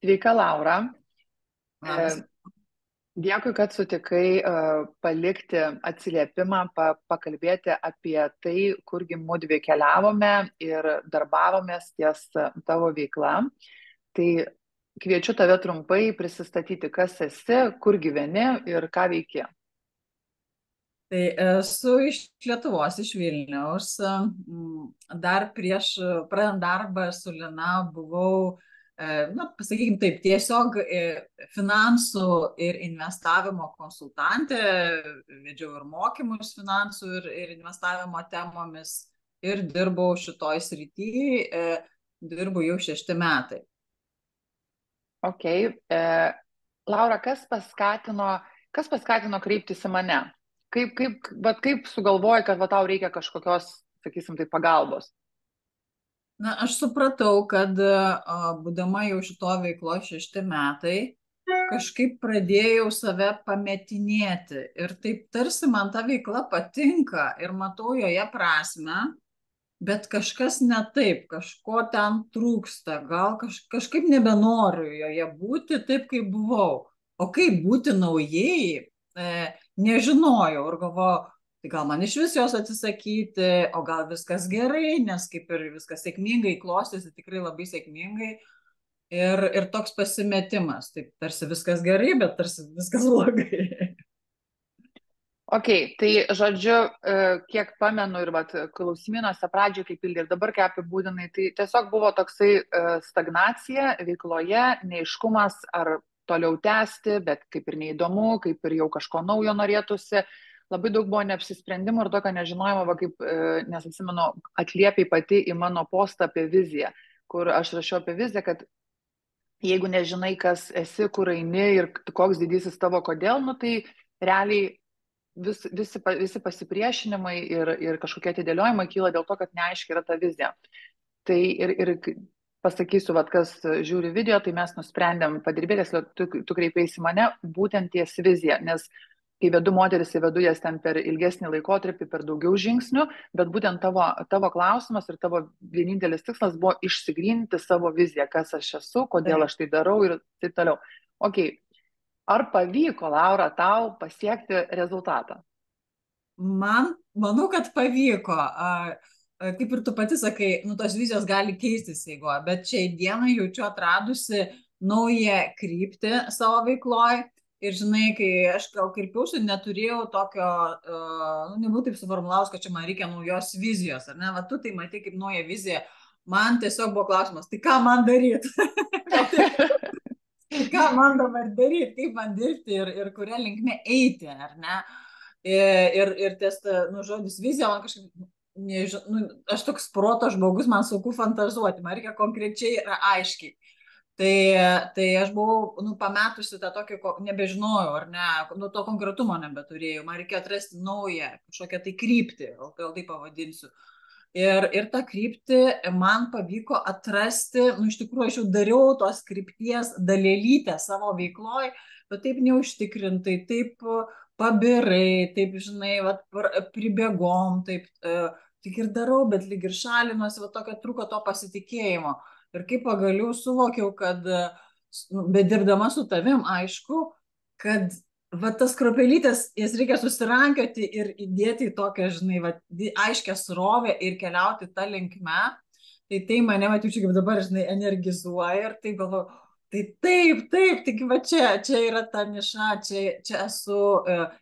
Sveika, Laura. E, Labas. Dėkui, kad sutikai palikti atsiliepimą, pakalbėti apie tai, kurgi mudvi keliavome ir darbavomės ties tavo veikla. Tai kviečiu tave trumpai prisistatyti, kas esi, kur gyveni ir ką veiki. Tai esu iš Lietuvos, iš Vilniaus. Dar prieš pradant darbą su Lina buvau, pasakykime taip, tiesiog finansų ir investavimo konsultantė, vedžiau ir mokymus finansų ir investavimo temomis ir dirbau šitoj srity, dirbu jau 6 metai. Ok. Laura, kas paskatino kreiptis į mane? Kaip sugalvoji, kad tau reikia kažkokios, sakysim, tai pagalbos? Aš supratau, kad būdama jau šito veiklo 6 metai, kažkaip pradėjau save pametinėti ir taip tarsi man ta veikla patinka ir matau joje prasme, bet kažkas ne taip, kažko ten trūksta, gal kažkaip nebenoriu joje būti taip, kaip buvau. O kaip būti naujai, nežinojau ir galvojau, tai gal man iš vis jos atsisakyti, o gal viskas gerai, nes kaip ir viskas sėkmingai klostėsi, tikrai labai sėkmingai. Ir toks pasimetimas, taip tarsi viskas gerai, bet tarsi viskas blogai. Ok, tai žodžiu, kiek pamenu ir klausimynuose pradžioje, kaip pildė ir dabar, kai apibūdinai, tai tiesiog buvo toksai stagnacija veikloje, neiškumas ar toliau tęsti, bet kaip ir neįdomu, kaip ir jau kažko naujo norėtųsi. Labai daug buvo neapsisprendimų ir tokio nežinojimo, nes atsimenu, atliepiai pati į mano postą apie viziją, kur aš rašiau apie viziją, kad jeigu nežinai, kas esi, kur eini ir koks didysis tavo kodėl, tai realiai visi pasipriešinimai ir kažkokie atidėliojimai kyla dėl to, kad neaiškiai yra ta vizija. Tai ir pasakysiu, kas žiūri video, tai mes nusprendėm padirbėtis, tu kreipėsi mane būtent ties viziją, nes kai vedu moteris, vedu jas ten per ilgesnį laikotarpį, per daugiau žingsnių, bet būtent tavo klausimas ir tavo vienintelis tikslas buvo išsigryninti savo viziją, kas aš esu, kodėl aš tai darau ir taip toliau. Ok, ar pavyko, Laura, tau pasiekti rezultatą? Manau, kad pavyko. Kaip ir tu pati sakai, tos vizijos gali keistis eigoje, bet šiai dienai jaučiu atradusi naują kryptį savo veikloje. Ir žinai, kai aš gal kreipiausi, neturėjau tokio, nebūtų taip suformulavus, kad čia man reikia naujos vizijos, ar ne? Va, tu tai matai kaip naują viziją. Man tiesiog buvo klausimas, tai ką man daryti? Ką man dabar daryti, kaip man dirbti ir kuria linkme eiti, ar ne? Ir ties, žodis vizija, man kažkaip, aš toks proto žmogus, man sunku fantazuoti, man reikia konkrečiai ir aiškiai. Tai aš buvau pametusi tą tokį, nebežinojau, ar ne, to konkretumo nebeturėjau, man reikėjo atrasti naują, kažkokią tai kryptį, gal tai pavadinsiu. Ir tą kryptį man pavyko atrasti, iš tikrųjų aš jau dariau tos krypties dalelytę savo veikloj, bet taip neužtikrintai, taip pabirai, taip, žinai, pribėgom, taip, tik ir darau, bet lyg ir šalinuosi, tokio trūko to pasitikėjimo. Ir kaip pagaliau suvokiau, kad, bedirbdama su tavim, aišku, kad tas kruopelytės, jas reikia susirankioti ir įdėti į tokią, žinai, aiškę srovę ir keliauti tą linkme. Tai mane, jaučiu, kaip dabar, žinai, energizuoja ir tai galvoju, tai taip, tik čia yra ta niša, čia esu,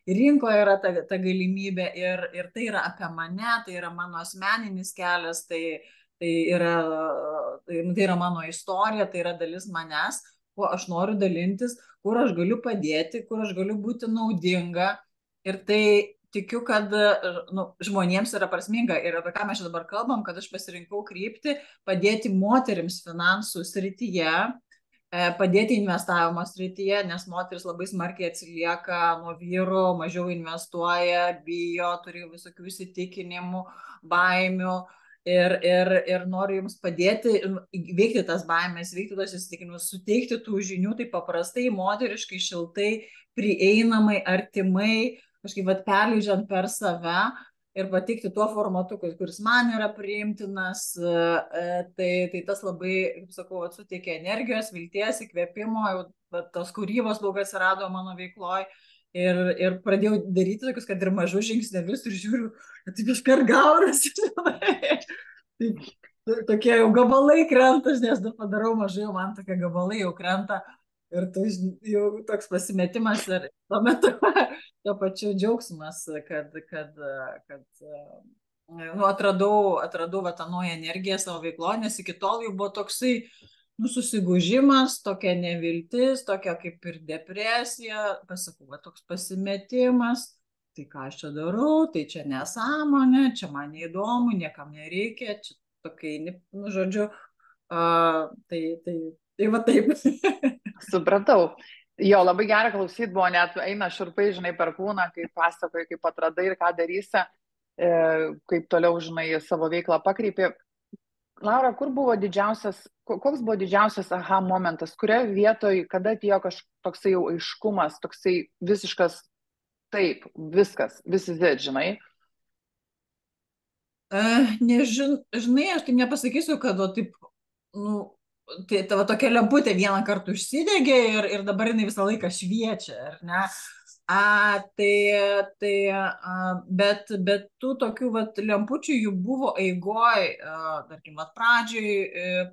rinkoje yra ta galimybė ir tai yra apie mane, tai yra mano asmeninis kelias, tai yra mano istorija, tai yra dalis manęs, kuo aš noriu dalintis, kur aš galiu padėti, kur aš galiu būti naudinga. Ir tai tikiu, kad žmonėms yra prasminga. Ir apie ką mes čia dabar kalbam, kad aš pasirinkau kryptį padėti moterims finansų srityje, padėti investavimo srityje, nes moteris labai smarkiai atsilieka nuo vyrų, mažiau investuoja, bijo, turi visokių įsitikinimų, baimių. Ir noriu jums padėti veikti tas baimės, veikti tos įsitikinimus, suteikti tų žinių taip paprastai, moteriškai, šiltai, prieinamai, artimai, kažkaip perleidžiant per save. ir pateikti tuo formatu, kuris man yra priimtinas, tai tas labai, kaip sakau, suteikia energijos, vilties, įkvėpimo, jau tos kūrybos daug atsirado mano veikloje. Ir pradėjau daryti tokius, kad ir mažus žingsnelius ir žiūriu, kad taip iškart gaunasi. Tokie jau gabalai krenta, nes padarau mažai, jau man tokie gabalai jau krenta. Ir tu jau toks pasimetimas ir tuo metu tuo pačiu džiaugsmas, kad atradau va, tą naują energiją savo veikloje, nes iki tol jau buvo toksai susigūžimas, tokia neviltis, tokia kaip ir depresija, pasakau, va, toks pasimetimas, tai ką aš čia darau, tai čia nesąmonė, čia man neįdomu, niekam nereikia, čia tokia, žodžiu, tai va taip. Supratau. Jo, labai gera klausyti buvo, net eina širpai, žinai, per kūną, kaip pasakoji, kaip atradai ir ką darysi, kaip toliau, žinai, savo veiklą pakreipė. Laura, koks buvo didžiausias aha momentas, kurioje vietoje, kada atėjo kažkoksai jau aiškumas, toksai visiškas taip, viskas, visi zit, žinai? Žinai, aš taip nepasakysiu, kad taip, tai tavo tokia lemputė vieną kartą užsidegė ir dabar jinai visą laiką šviečia, ar ne? Bet tų tokių lempučių jų buvo eigoj, tarkim, pradžioj,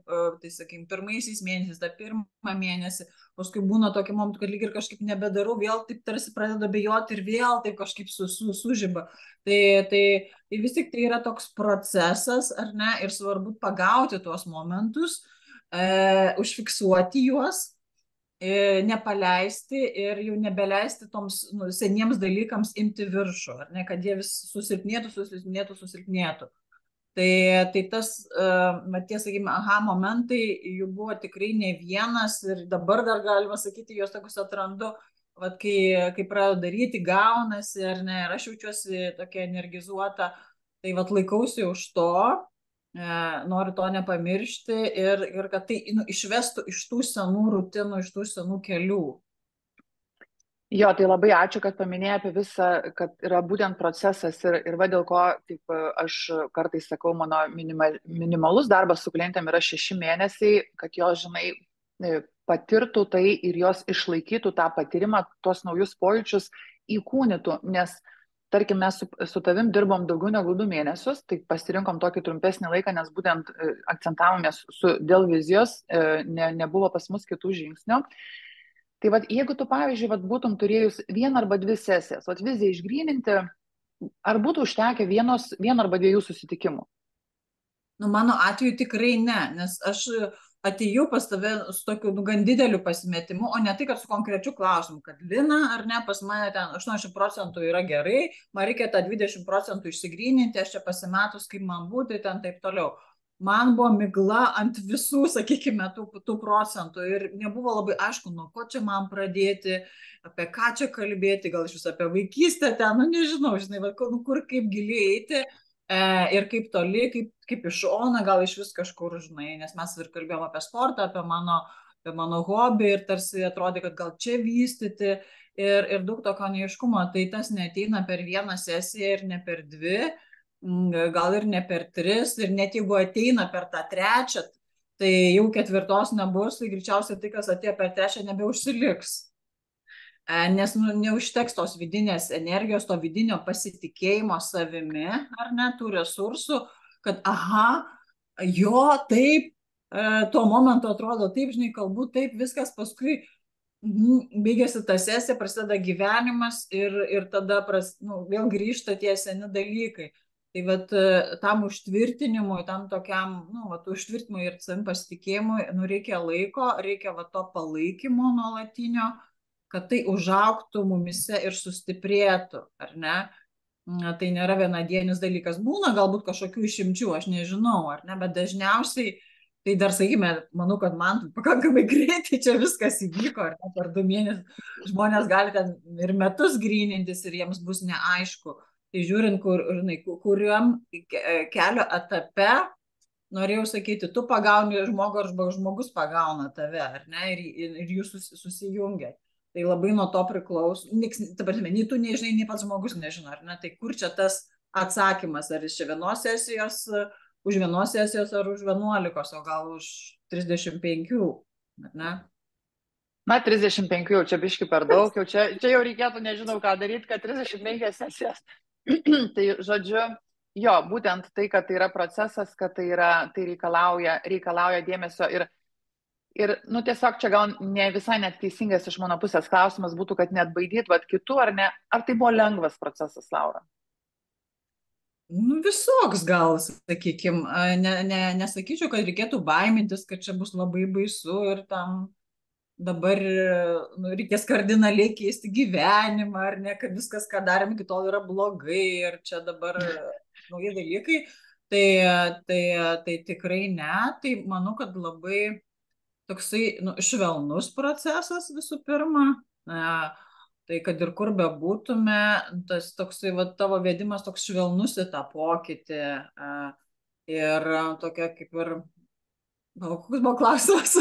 tai sakykim, pirmaisiais mėnesiais, tą pirmą mėnesį, paskui būna tokie momentai, kad lyg ir kažkaip nebedarau, vėl taip tarsi pradeda bejoti ir vėl taip kažkaip sužiba. Tai vis tik tai yra toks procesas, ar ne, ir svarbu pagauti tuos momentus, užfiksuoti juos, nepaleisti ir jau nebeleisti toms seniems dalykams imti viršų, ar ne, kad jie vis susilpnėtų. Tai tas, tie, sakykime, aha momentai, jų buvo tikrai ne vienas ir dabar dar galima sakyti, juos tokius atrandu, kai pradedu daryti, gaunasi, ar ne, ir aš jaučiuosi tokia energizuota, tai laikausi už to, noriu to nepamiršti ir kad tai išvestų iš tų senų rutinų, iš tų senų kelių. Jo, tai labai ačiū, kad paminėjai apie visą, kad yra būtent procesas ir va dėl ko, taip, aš kartais sakau, mano minimalus darbas su klientėm yra 6 mėnesiai, kad jos, žinai, patirtų tai ir jos išlaikytų tą patyrimą, tuos naujus pojūčius įkūnytų, nes tarkim, mes su tavim dirbom daugiau negu 2 mėnesius, tai pasirinkom tokį trumpesnį laiką, nes būtent akcentavomės dėl vizijos, nebuvo pas mus kitų žingsnių. Tai jeigu tu, pavyzdžiui, būtum turėjus 1 arba 2 sesijas, viziją išgryninti, ar būtų užtekę vieno arba 2 susitikimų? Mano atveju tikrai ne, nes aš atėjau pas tave su tokiu gan dideliu pasimetimu, o ne tai, kad su konkrečiu klausimu, kad Lina, ar ne, pas mane ten 80% yra gerai, man reikia tą 20% išsigryninti, aš čia pasimetus, kaip man būti, ten taip toliau. Man buvo migla ant visų, sakykime, tų procentų ir nebuvo labai aišku, nuo ko čia man pradėti, apie ką čia kalbėti, gal iš vis apie vaikystę ten, nežinau, žinai, kur kaip giliai eiti. Ir kaip toli, kaip iš šono, gal iš vis kažkur, žinai, nes mes ir kalbėjom apie sportą, apie mano hobį ir tarsi atrodė, kad gal čia vystyti ir daug tokio neaiškumo, tai tas neateina per 1 sesiją ir ne per 2, gal ir ne per 3 ir net jeigu ateina per tą 3, tai jau 4 nebus, tai greičiausiai tai, kas atėjo per 3, nebeužsiliks. Nes neužteks tos vidinės energijos, to vidinio pasitikėjimo savimi, ar ne, tų resursų, kad aha, jo, taip, tuo momentu atrodo taip, žinai, kalbu taip, viskas paskui baigėsi ta sesija, prasideda gyvenimas ir tada vėl grįžta tie seni dalykai. Tai tam užtvirtinimui, tam tokiam, užtvirtinimui ir savim pasitikėjimui, reikia laiko, reikia to palaikymo nuolatinio, kad tai užaugtų mumise ir sustiprėtų, ar ne? Tai nėra vienadienis dalykas. Būna galbūt kažkokių išimčių, aš nežinau, ar ne, bet dažniausiai, tai dar, sakykime, manau, kad man pakankamai greitai čia viskas įvyko, ar ne, per 2 mėnesius žmonės gali ten ir metus grynintis ir jiems bus neaišku. Tai žiūrint, kuriam kelio etape, norėjau sakyti, tu pagauni žmogų ar žmogus pagauna tave, ar ne, ir jūs susijungia. Tai labai nuo to priklauso, nei tu nežinai, nei pats žmogus nežino, ar ne, tai kur čia tas atsakymas, ar iš vienos sesijos, už vienos sesijos, ar už 11, o gal už 35, ar ne? Na, 35 jau čia biški per daug, čia jau reikėtų, nežinau ką daryti, kad 35 sesijas. Tai žodžiu, jo, būtent tai, kad tai yra procesas, kad tai reikalauja dėmesio ir nu, tiesiog čia gal ne visai net teisingas iš mano pusės klausimas būtų, kad net baidyt, vat kitų ar ne, ar tai buvo lengvas procesas, Laura? Nu, visoks gal, sakykime, nesakyčiau, kad reikėtų baimintis, kad čia bus labai baisu ir tam dabar nu, reikės kardinaliai keisti gyvenimą, ar ne, kad viskas, ką darėm iki tol, yra blogai ir čia dabar nauji dalykai. Tai tikrai ne, tai manau, kad labai toksai nu, švelnus procesas visų pirma. Tai kad ir kur bebūtume, tas toksai va, tavo vedimas toks švelnus į tą pokytį ir tokia kaip ir, koks buvo klausimas?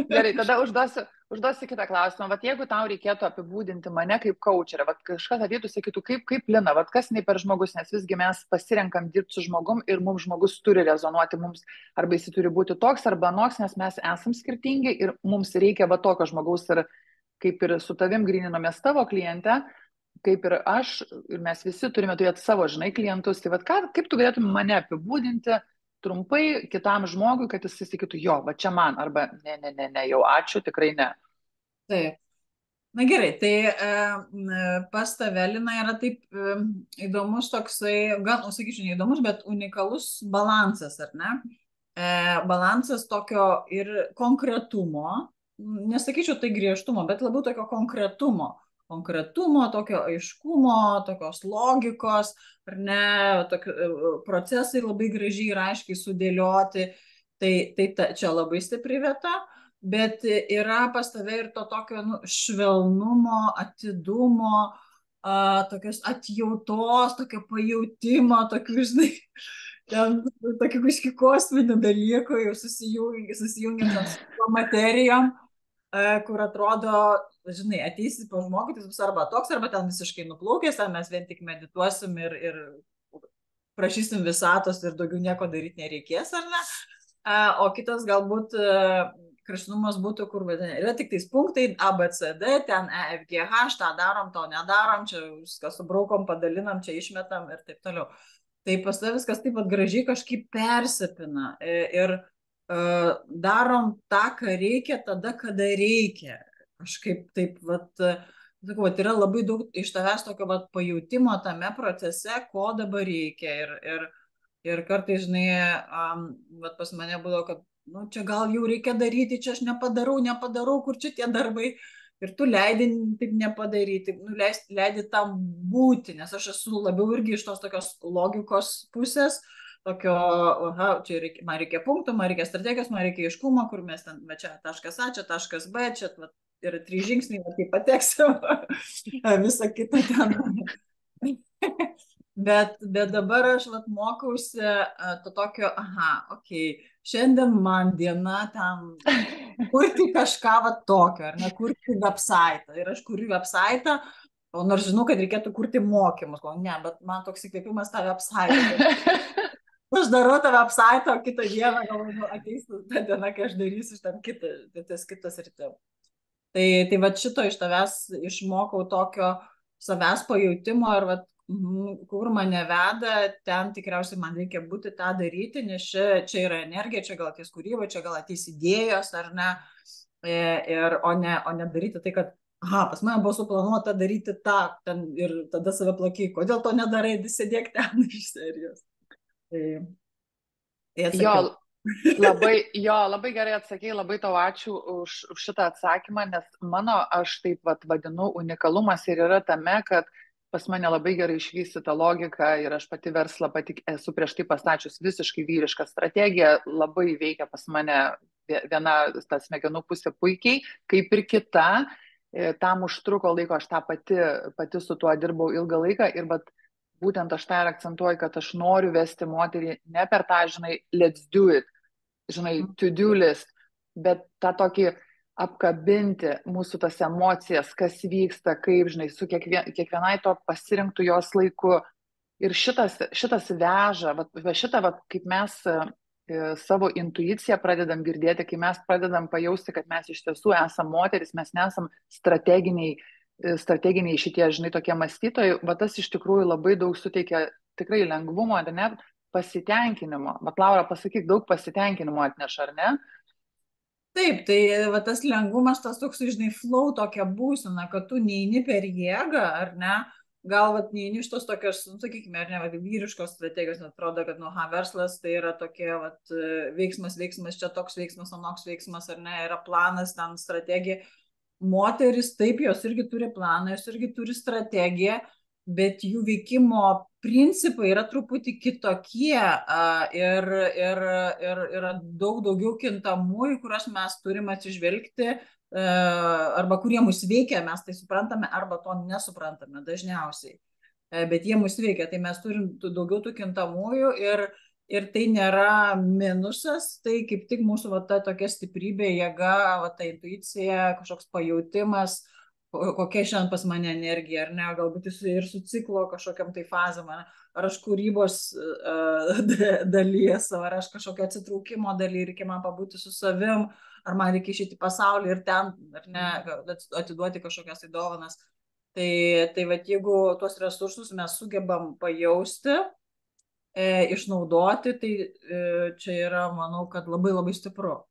Gerai, tada užduosiu kitą klausimą. Vat jeigu tau reikėtų apibūdinti mane kaip coacherę, vat kažkas ateitų, sakytų, kaip Lina, vat kas nei per žmogus, nes visgi mes pasirenkam dirbti su žmogum ir mums žmogus turi rezonuoti mums, arba jis turi būti toks arba anoks, nes mes esam skirtingi ir mums reikia va tokio žmogaus ir kaip ir su tavim gryninomės tavo klientę, kaip ir aš, ir mes visi turime turėti savo, žinai, klientus. Tai vat kaip tu galėtum mane apibūdinti trumpai kitam žmogui, kad jis sakytų, jo, va čia man, arba ne, jau ačiū, tikrai ne. Taip. Na gerai, tai pas tave, Lina, yra taip įdomus toksai, gal, sakyčiau, neįdomus, bet unikalus balansas, ar ne? Balansas tokio ir konkretumo, nesakyčiau tai griežtumo, bet labiau tokio konkretumo, tokio aiškumo, tokios logikos, ar ne, procesai labai gražiai ir aiškiai sudėlioti, tai čia labai stipri vieta, bet yra pas tave ir to tokio švelnumo, atidumo, tokios atjautos, tokio pajautimo, tokių, žinai, ten tokių kažkokių kosminių dalykų jau susijungiant su materijom, kur atrodo, žinai, ateisi po žmogų, tai bus arba toks, arba ten visiškai nuplaukęs, ten mes vien tik medituosim ir prašysim visatos ir daugiau nieko daryti nereikės, ar ne? O kitas galbūt kraštutinumas būtų, kur yra tik tais punktai A, B, C, D, ten E, F, G, H, tą darom, to nedarom, čia viską subraukom, padalinam, čia išmetam ir taip toliau. Tai pas tavęs viskas taip pat gražiai kažkaip persipina ir darom tą, ką reikia, tada, kada reikia. Kažkaip taip, sakau, yra labai daug iš tavęs tokio pajutimo tame procese, ko dabar reikia. Ir kartais, žinai, pas mane būdavo, kad čia gal jau reikia daryti, čia aš nepadarau, kur čia tie darbai. Ir tu leidi taip nepadaryti, leidi tam būti, nes aš esu labiau irgi iš tos tokios logikos pusės, tokio, čia man reikia punktų, man reikia strategijos, man reikia aiškumo, kur mes ten, čia taškas A, čia taškas B, čia yra 3 žingsniai, kaip pateksim, visą kitą ten. Bet dabar aš mokausi to tokio, šiandien man diena ten kurti kažką tokio, ar ne, kurti website. Ir aš kuriu website, o nors žinau, kad reikėtų kurti mokymus. Ne, bet man toks įkvėpimas tą website. Aš darau tą website, o kitą dieną galvoju, ateis ta diena, kai aš darysiu tam kitas rytį. Tai šito iš tavęs išmokau tokio savęs pajutimo ir kur mane veda, ten tikriausiai man reikia būti tą daryti, nes čia yra energija, čia gal ateis kūryba, čia gal ateis idėjos, ar ne, o ne daryti tai, kad, pas mane buvo suplanuota daryti tą, ten, ir tada save plakiai, kodėl to nedarai, sėdėk ten iš serijos. Labai gerai atsakei, labai tau ačiū už šitą atsakymą, nes aš taip vadinu, unikalumas ir yra tame, kad pas mane labai gerai išvystyta logika ir aš pati verslą esu prieš tai pastačius visiškai vyrišką strategiją, labai veikia pas mane viena ta smegenų pusė puikiai, kaip ir kita, tam užtruko laiko, aš tą pati su tuo dirbau ilgą laiką ir būtent aš tą ir akcentuoju, kad aš noriu vesti moterį ne per tą, žinai, let's do it, žinai, to do list, bet tą tokį apkabinti mūsų tas emocijas, kas vyksta, kaip, žinai, su kiekvienai to pasirinktų jos laiku. Ir šitas veža, va šitą, va, kaip mes savo intuiciją pradedam girdėti, kai mes pradedam pajausti, kad mes iš tiesų esame moteris, mes nesam strateginiai šitie, žinai, tokie mąstytojai, va tas iš tikrųjų labai daug suteikia tikrai lengvumo, ar ne, pasitenkinimo. Bet Laura, pasakyk, daug pasitenkinimo atneša, ar ne? Taip, tai va, tas lengvumas, tas toks, žinai, flow tokia būsena, kad tu neini per jėgą, ar ne, gal vat, neini iš tos tokios, nu, sakykime, ar ne, vat, vyriškos strategijos, net atrodo, kad, nu, verslas tai yra tokie, vat, veiksmas, čia toks veiksmas, anoks veiksmas, ar ne, yra planas, ten strategija. Moteris, taip, jos irgi turi planą, jos irgi turi strategiją, bet jų veikimo principai yra truputį kitokie ir yra daug daugiau kintamųjų, kuriuos mes turime atsižvelgti arba kurie mus veikia, mes tai suprantame arba to nesuprantame dažniausiai, bet jie mus veikia, tai mes turim daugiau tų kintamųjų ir tai nėra minusas, tai kaip tik mūsų va, ta tokia stiprybė, jėga, va, ta intuicija, kažkoks pajautimas, kokia šiandien pas mane energija, ar ne, galbūt jis ir su ciklo kažkokiam tai fazam, ar aš kūrybos dalyje savo, ar aš kažkokio atsitraukimo dalyje, reikia man pabūti su savim, ar man reikia išėti į pasaulį ir ten, ar ne, atiduoti kažkokias tai dovanas. Tai va, jeigu tuos resursus mes sugebam pajausti, išnaudoti, tai čia yra, manau, kad labai labai stipru.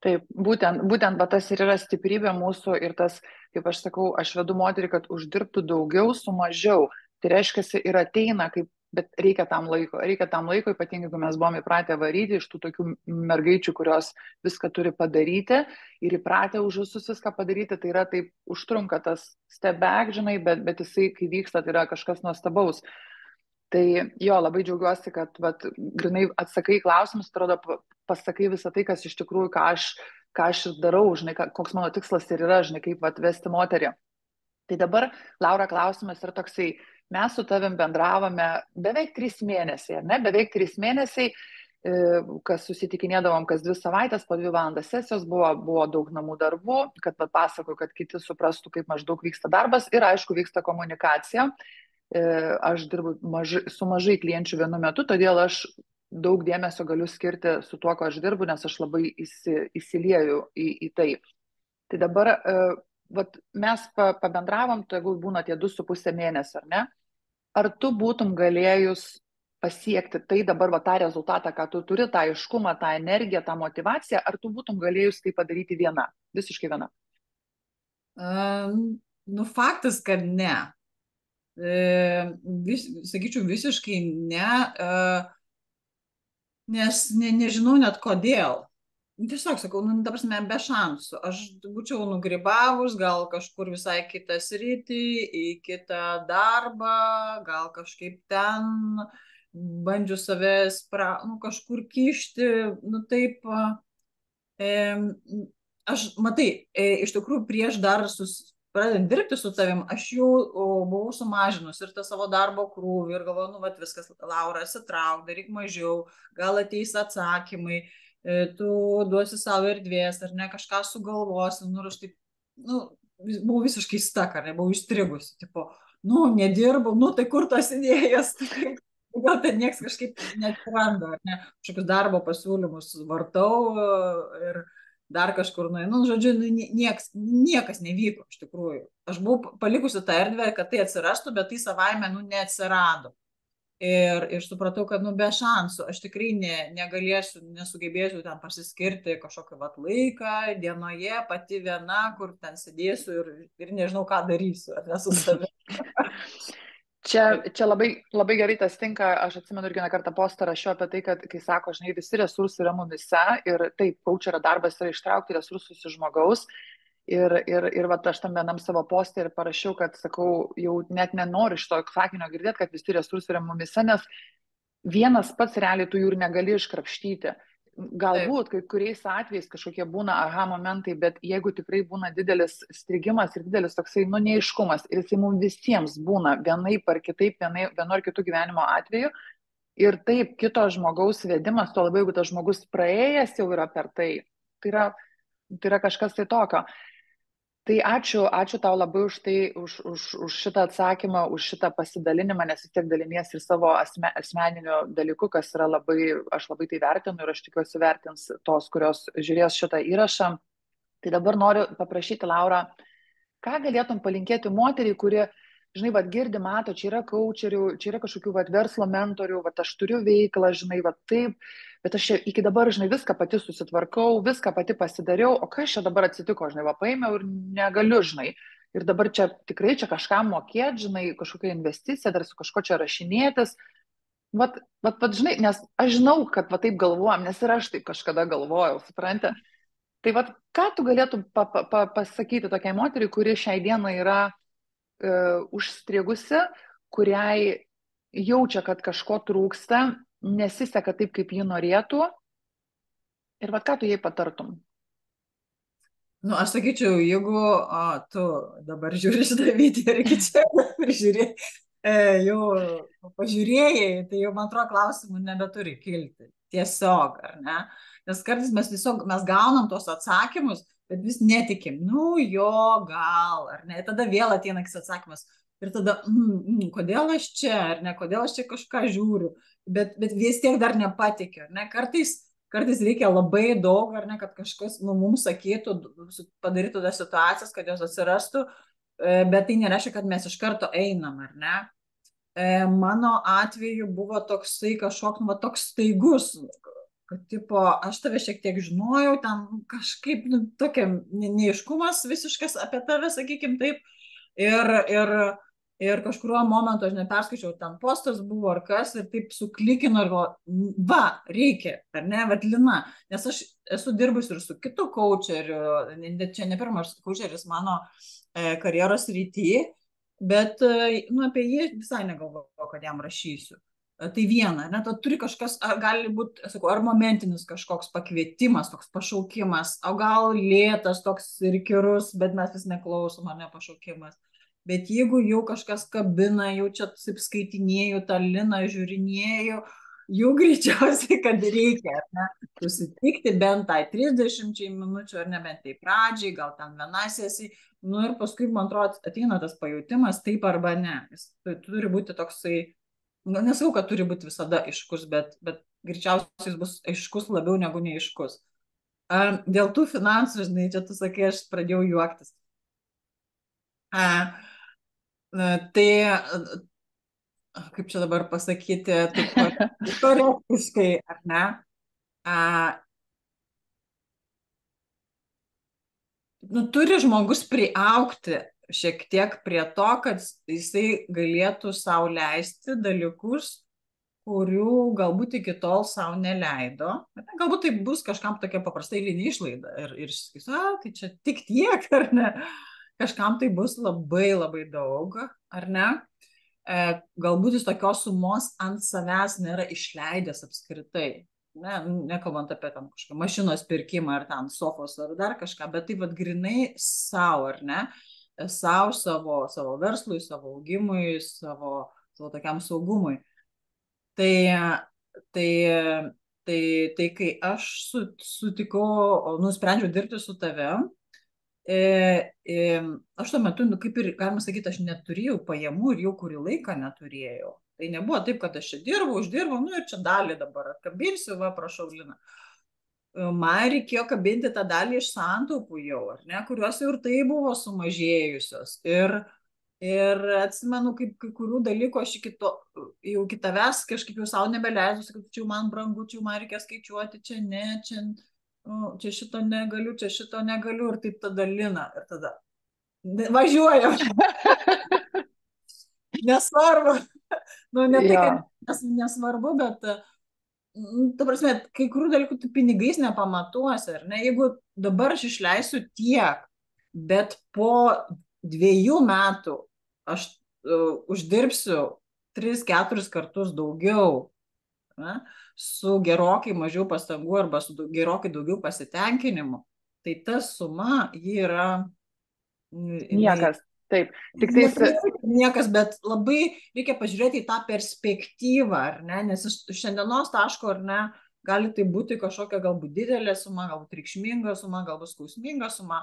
Taip, būtent tas ir yra stiprybė mūsų ir tas, kaip aš sakau, aš vedu moterį, kad uždirbtų daugiau su mažiau. Tai reiškia, ir ateina, bet reikia tam laiko, ypatingai, jeigu mes buvome įpratę varyti iš tų tokių mergaičių, kurios viską turi padaryti ir įpratę už visus viską padaryti, tai yra taip, užtrunka tas step back, žinai, bet jisai, kai vyksta, tai yra kažkas nuostabaus. Tai jo, labai džiaugiuosi, kad grinai atsakai klausimus, atrodo, pasakai visą tai, kas iš tikrųjų, ką aš ir darau, žinai, koks mano tikslas ir yra, žinai, kaip vesti moterį. Tai dabar, Laura, klausimas yra toksai, mes su tavim bendravome beveik 3 mėnesiai, ar ne? Beveik 3 mėnesiai, kas susitikinėdavom kas 2 savaitės, po 2 valandas sesijos, buvo daug namų darbų, kad pasakoju, kad kiti suprastų, kaip maždaug vyksta darbas ir, aišku, vyksta komunikacija. Aš dirbu su mažai klienčių vienu metu, todėl aš daug dėmesio galiu skirti su tuo, ko aš dirbu, nes aš labai įsilieju į tai. Tai dabar mes pabendravom, jeigu būna tie 2,5 mėnesio, ar ne? Ar tu būtum galėjus pasiekti tai dabar tą rezultatą, ką tu turi, tą aiškumą, tą energiją, tą motivaciją, ar tu būtum galėjus tai padaryti viena, visiškai viena? Nu, faktas, kad ne. Sakyčiau, visiškai ne, nes nežinau net kodėl. Tiesiog sakau, nu, ta prasme, be šansų. Aš būčiau nugribavus, gal kažkur visai kitą sritį, į kitą darbą, gal kažkaip ten bandžiu savęs kažkur kišti, nu taip. Aš, matai, iš tikrųjų prieš dar pradedant dirbti su tavim, aš jau buvau sumažinus ir tą savo darbo krūvį ir galvoju, nu, vat viskas, Laura, atsitrauk, daryk mažiau, gal ateis atsakymai, tu duosi savo erdvės, ar ne, kažką sugalvosi, nu, aš taip, nu, buvau visiškai stak, ar ne, buvau įstrigusi, tipo, nu, nedirbau, nu, tai kur tos idėjos, gal ten nieks kažkaip neatsiranda, ar ne, kažkokius darbo pasiūlymus vartau ir dar kažkur nueinu, žodžiu, niekas nevyko iš tikrųjų. Aš buvau palikusi tą erdvę, kad tai atsirastų, bet tai savaime, nu, neatsirado. Ir supratau, kad, nu, be šansų, aš tikrai negalėsiu, nesugebėsiu ten pasiskirti kažkokį laiką dienoje, pati viena, kur ten sėdėsiu ir nežinau, ką darysiu, ar nesu savimi. Čia labai, labai gerai tas tinka, aš atsimenu irgi vieną kartą postą rašiau apie tai, kad kai sako, žinai, visi resursai yra mumise ir taip, kaučerio darbas yra ištraukti resursus iš žmogaus ir aš tam vienam savo postą ir parašiau, kad, sakau, jau net nenoriu šito sakinio girdėti, kad visi resursai yra mumise, nes vienas pats realiai tu jų ir negali iškrapštyti. Galbūt kai kuriais atvejais kažkokie būna aha momentai, bet jeigu tikrai būna didelis strigimas ir didelis toksai, nu, neaiškumas ir jisai mums visiems būna vienaip ar kitaip, vienu ar kitu gyvenimo atveju ir taip kito žmogaus vedimas, tuo labiau, jeigu tas žmogus praėjęs jau yra per tai, tai yra Tai yra kažkas tai tokio. Tai ačiū tau labai už tai, už šitą atsakymą, už šitą pasidalinimą, nes vis tiek dalinies ir savo asmeniniu dalyku, kas yra labai, aš labai tai vertinu ir aš tikiuosi vertins tos, kurios žiūrės šitą įrašą. Tai dabar noriu paprašyti, Laura, ką galėtum palinkėti moteriai, kuri, žinai, vad girdi, mato, čia yra coacherių, čia yra kažkokių vad verslo mentorių, vad aš turiu veiklą, žinai, vad taip, bet aš čia iki dabar, žinai, viską pati susitvarkau, viską pati pasidariau, o kas čia dabar atsitiko, žinai, va paėmiau ir negaliu, žinai. Ir dabar čia tikrai čia kažkam mokėti, žinai, kažkokia investicija, dar su kažko čia rašinėtis. Vat, žinai, nes aš žinau, kad va taip galvojam, nes ir aš taip kažkada galvojau, supranti. Tai vat, ką tu galėtum pasakyti tokiai moteriai, kuri šiai dienai yra užstrigusi, kuriai jaučia, kad kažko trūksta, nesiseka taip, kaip ji norėtų. Ir vat ką tu jai patartum? Nu, aš sakyčiau, jeigu tu dabar žiūri šitą video ir iki čia prižiūrė, jau pažiūrėjai, tai jau, man atrodo, klausimų nebeturi kilti. Tiesiog, ar ne? Nes kartais mes gaunam tos atsakymus, bet vis netikim. Nu, jo, gal, ar ne? Tada vėl ateina kis atsakymas. Ir tada, kodėl aš čia, ar ne? Kodėl aš čia kažką žiūriu? Bet vis tiek dar nepatikiu, ar ne? Kartais reikia labai daug, ar ne, kad kažkas mums sakytų, padarytų tas situacijas, kad jos atsirastų, bet tai nereiškia, kad mes iš karto einam, ar ne? Mano atveju buvo toksai kažkoks, toks staigus, kad tipo, aš tave šiek tiek žinojau, ten kažkaip, tokia neiškumas visiškas apie tave, sakykim taip, ir kažkuriuo momentu aš neperskaičiau, ten postas buvo ar kas, ir taip suklikino ir va, reikia, ar ne, vat Lina, nes aš esu dirbus ir su kitu coacheriu, čia ne pirmas coacheris mano karjeros rytyje, bet apie jį visai negalvojau, kad jam rašysiu. Tai viena, ne, tu turi kažkas, gali būti, sakau, ar momentinis kažkoks pakvietimas, toks pašaukimas, o gal lėtas toks ir kirus, bet mes vis neklausom, ar ne pašaukimas. Bet jeigu jau kažkas kabina, jau čia taip skaitinėjau, tą Liną žiūrinėjau, jau greičiausiai, kad reikia, ar ne, susitikti bent tai 30 minučių, ar ne, bent tai pradžiai, gal ten viena sesija, nu ir paskui, man atrodo, ateina tas pajutimas, taip arba ne. Jis turi būti toksai, nesakau, kad turi būti visada aiškus, bet greičiausiai jis bus aiškus labiau negu neaiškus. Dėl tų finansų, žinai, čia tu sakai, aš pradėjau juoktis. Tai, kaip čia dabar pasakyti, taip korektiškai, ar ne? Turi žmogus priaugti šiek tiek prie to, kad jisai galėtų sau leisti dalykus, kurių galbūt iki tol sau neleido. Galbūt tai bus kažkam tokia paprastai eilinė išlaida. Ir sakys, tai čia tik tiek, ar ne? Kažkam tai bus labai labai daug, ar ne? Galbūt jis tokios sumos ant savęs nėra išleidęs apskritai. Nekalbant apie tam kažką mašinos pirkimą ar ten sofos ar dar kažką, bet taip vat grinai savo, ar ne? Savo verslui, savo augimui, savo tokiam saugumui. Tai kai aš sutikau, nusprendžiau dirbti su tavim, aš tuo metu, kaip ir galima sakyti, aš neturėjau pajamų ir jau kurį laiką neturėjau. Tai nebuvo taip, kad aš čia uždirbau, ir čia dalį dabar atkabinsiu, va, prašau, Lina. Man reikėjo kabinti tą dalį iš santaupų jau, ar ne, kurios jau ir tai buvo sumažėjusios. Ir atsimenu, kaip kai kurių dalykų aš jau kitavęs kažkaip jau savo nebeleidžiu, sakau, čia man brangu, čia man reikia skaičiuoti, čia ne, čia šito negaliu, čia šito negaliu, ir taip tada Lina, ir tada važiuojam. Nesvarbu. Ne tai, kad nesvarbu, bet ta prasme, kai kurių dalykų tu pinigais nepamatuosi, ar ne? Jeigu dabar aš išleisiu tiek, bet po 2 metų aš uždirbsiu 3-4 kartus daugiau, ne? Su gerokai mažiau pastangų arba su gerokai daugiau pasitenkinimu, tai ta suma, ji yra niekas. Taip, tik niekas, bet labai reikia pažiūrėti į tą perspektyvą, ar ne, nes iš šiandienos taško, ar ne, gali tai būti kažkokia galbūt didelė suma, galbūt reikšminga suma, galbūt skausminga suma,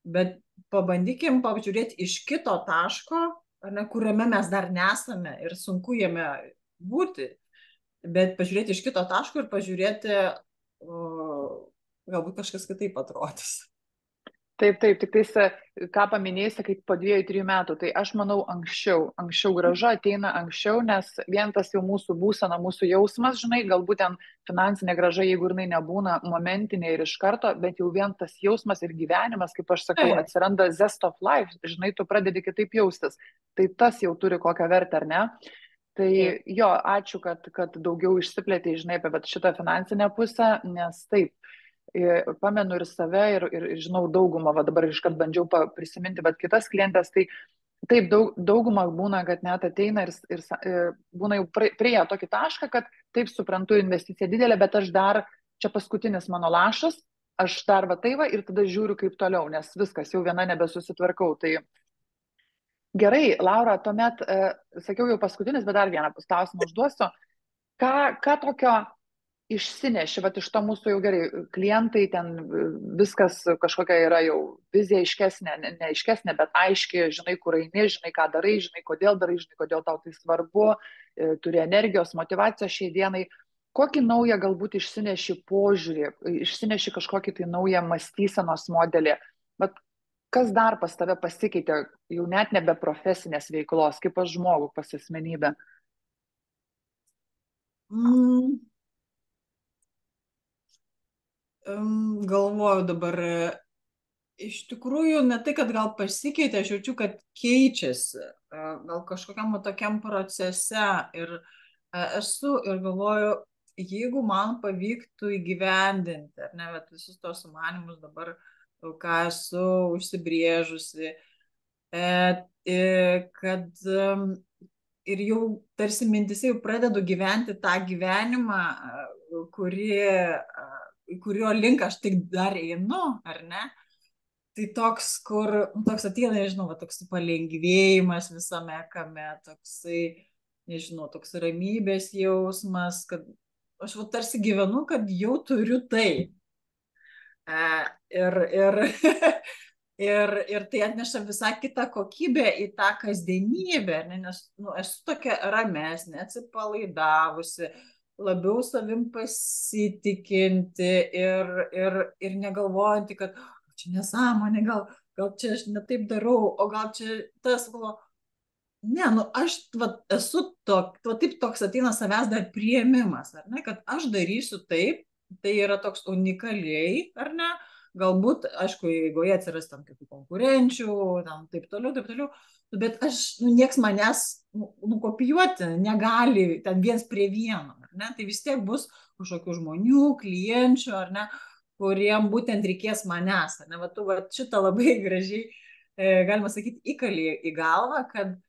bet pabandykim pažiūrėti iš kito taško, ar ne, kuriame mes dar nesame ir sunku jame būti, bet pažiūrėti iš kito taško ir pažiūrėti, galbūt kažkas kitaip atrodys. Taip, tik tais, ką paminėsi, kaip po 2-3 metų, tai aš manau anksčiau graža ateina anksčiau, nes vien tas jau mūsų būsena, mūsų jausmas, žinai, galbūt ten finansinė graža, jeigu jinai nebūna momentinė ir iš karto, bet jau vien tas jausmas ir gyvenimas, kaip aš sakau, atsiranda zest of life, žinai, tu pradedi kitaip jaustis, tai tas jau turi kokią vertę, ar ne? Tai jo, ačiū, kad daugiau išsiplėtė, žinai, apie šitą finansinę pusę, nes taip, pamenu ir save, ir žinau daugumą, va dabar iškart bandžiau prisiminti, bet kitas klientės, tai taip daugumą būna, kad net ateina ir būna jau priejo tokį tašką, kad taip suprantu, investicija didelė, bet aš dar, čia paskutinis mano lašas, aš dar va tai va ir tada žiūriu kaip toliau, nes viskas, jau viena nebesusitvarkau. Tai gerai, Laura, tuomet, sakiau jau paskutinis, bet dar vieną klausimą užduosiu. Ką tokio išsineši, bet iš to mūsų jau gerai, klientai ten viskas kažkokia yra jau vizija aiškesnė, neaiškesnė, bet aiški, žinai, kur eini, žinai, ką darai, žinai, kodėl darai, žinai, kodėl tau tai svarbu, turi energijos, motyvacijos šiai dienai. Kokį naują galbūt išsineši požiūrį, išsineši kažkokį tai naują mąstysenos modelį, bet kas dar pas tave pasikeitė, jau net nebe profesinės veiklos, kaip pas žmogų, pas asmenybę? Galvoju dabar, iš tikrųjų, ne tai, kad gal pasikeitė, aš jaučiu, kad keičiasi, gal kažkokiam tokiam procese ir esu ir galvoju, jeigu man pavyktų įgyvendinti, ar ne, bet visus tos sumanimus dabar, ką esu užsibrėžusi, kad ir jau tarsi mintise jau pradedu gyventi tą gyvenimą, kurio link aš tik dar einu, ar ne? Tai toks, toks ateina, nežinau, toks palengvėjimas visame kame, toksai, nežinau, toks ramybės jausmas, kad aš tarsi gyvenu, kad jau turiu tai. Ir tai atneša visai kitą kokybę į tą kasdienybę, nes esu tokia ramesnė, atsipalaidavusi, labiau savim pasitikinti ir negalvojanti, kad čia nesąmonė, gal čia aš ne taip darau, o gal čia tas, ne, aš esu taip toks ateina savęs dar priėmimas, ar ne, kad aš darysiu taip, tai yra toks unikaliai, ar ne, galbūt, aišku, eigoje atsiras tam kitų konkurenčių, taip toliau, bet nieks manęs nukopijuoti negali ten viens prie vieno, ar ne? Tai vis tiek bus kažkokių žmonių, klienčių, ar ne, kuriem būtent reikės manęs, ar ne? Tu šitą labai gražiai, galima sakyti, įkalį į galvą, kad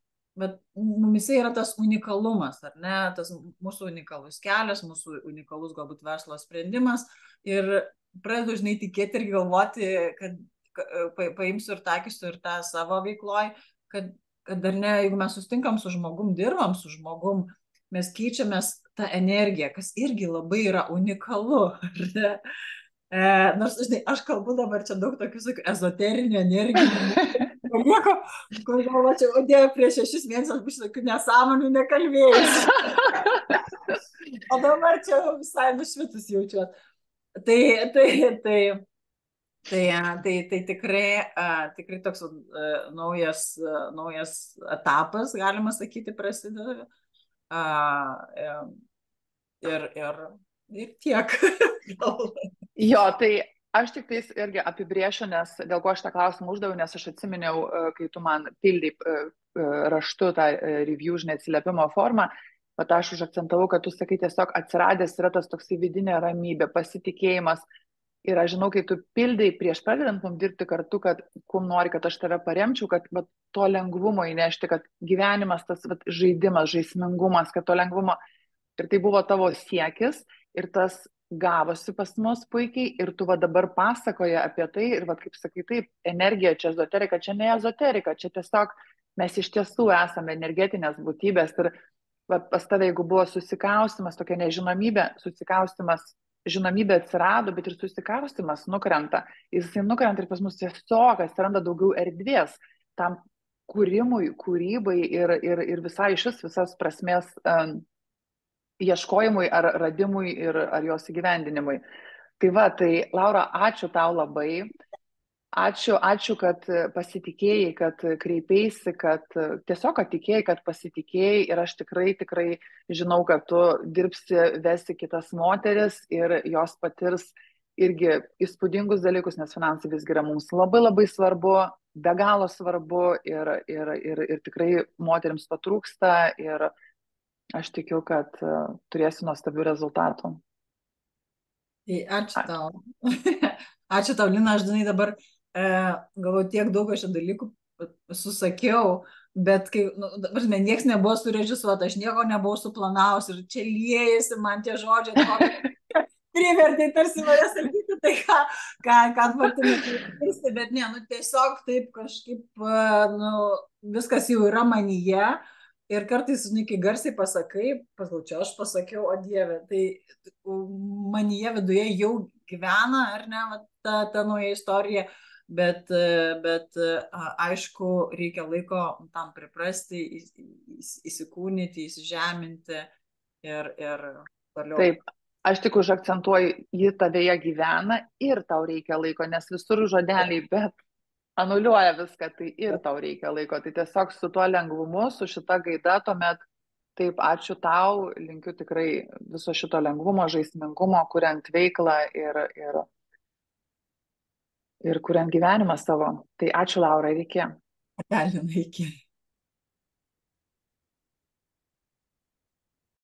mumise yra tas unikalumas, ar ne, tas mūsų unikalus kelias, mūsų unikalus galbūt verslo sprendimas ir pradedu, žinai, tikėti ir galvoti, kad paimsiu ir taikysiu ir tą savo veikloj, kad dar ne, jeigu mes sustinkam su žmogum, dirbam su žmogum, mes keičiamės tą energiją, kas irgi labai yra unikalu. Nors, žinai, aš kalbu dabar čia daug tokių ezoterinių energijų, kur galvočiau, o Dieve, prieš 6 mėnesius aš būčiau tokių nesąmonių nekalbėjus. O dabar čia visai nušvitus jaučiuot. Tai tikrai toks naujas etapas, galima sakyti, prasideda. Ir tiek. Jo, tai aš tik tais irgi apibrėšiu, nes dėl ko aš tą klausimą uždaviau, nes aš atsiminiau, kai tu man pildai raštu tą review, žinai, atsiliepimo formą, bet aš užakcentavau, kad tu sakai, tiesiog atsiradęs yra tas toksai vidinė ramybė, pasitikėjimas. Ir aš žinau, kai tu pildai prieš pradedant mums dirbti kartu, kad kum nori, kad aš tave paremčiau, kad to lengvumo įnešti, kad gyvenimas, tas žaidimas, žaismingumas, kad to lengvumo. Ir tai buvo tavo siekis ir tas gavosi pas mus puikiai ir tu dabar pasakoji apie tai ir kaip sakai, taip, energija čia ezoterika, čia ne ezoterika, čia tiesiog mes iš tiesų esame energetinės būtybės ir pas tave, jeigu buvo susikaustimas, tokia nežinomybė, susikaustimas žinomybė atsirado, bet ir susikaustimas nukrenta. Jisai nukrenta ir pas mus tiesiog atsiranda daugiau erdvės tam kūrimui, kūrybai ir visai visas prasmės ieškojimui ar radimui ar jos įgyvendinimui. Tai va, tai Laura, ačiū tau labai. Ačiū, kad pasitikėjai, kad kreipėsi, kad tiesiog tikėjai, kad pasitikėjai ir aš tikrai žinau, kad tu dirbsi, vesi kitas moteris ir jos patirs irgi įspūdingus dalykus, nes finansai visgi yra mums labai svarbu, be galo svarbu ir tikrai moteriams to trūksta ir aš tikiu, kad turėsi nuostabių rezultatų. Tai ačiū tau. Ačiū tau, Lina, aš dabar galvoju, tiek daug aš dalykų susakiau, bet kai, nieks nebuvo surežisuota, aš nieko nebuvau suplanavus ir čia liejasi man tie žodžiai, privertai tarsi mane sakyti tai, ką Martinai, bet ne, tiesiog taip kažkaip, viskas jau yra manyje ir kartais, kai garsiai pasakai, čia aš pasakiau, o Dieve, tai manyje viduje jau gyvena, ar ne, ta nauja istorija, bet aišku, reikia laiko tam priprasti, įsikūnyti, įsižeminti ir toliau. Taip, aš tik užakcentuoju, ji tavėje gyvena ir tau reikia laiko, nes visur žodeliai, bet anuliuoja viską, tai ir tau reikia laiko. Tai tiesiog su tuo lengvumu, su šita gaida, tuomet taip, ačiū tau, linkiu tikrai viso šito lengvumo, žaismingumo, kuriant veiklą ir kuriant gyvenimą savo. Tai ačiū, Laura, ir iki. Galima, iki.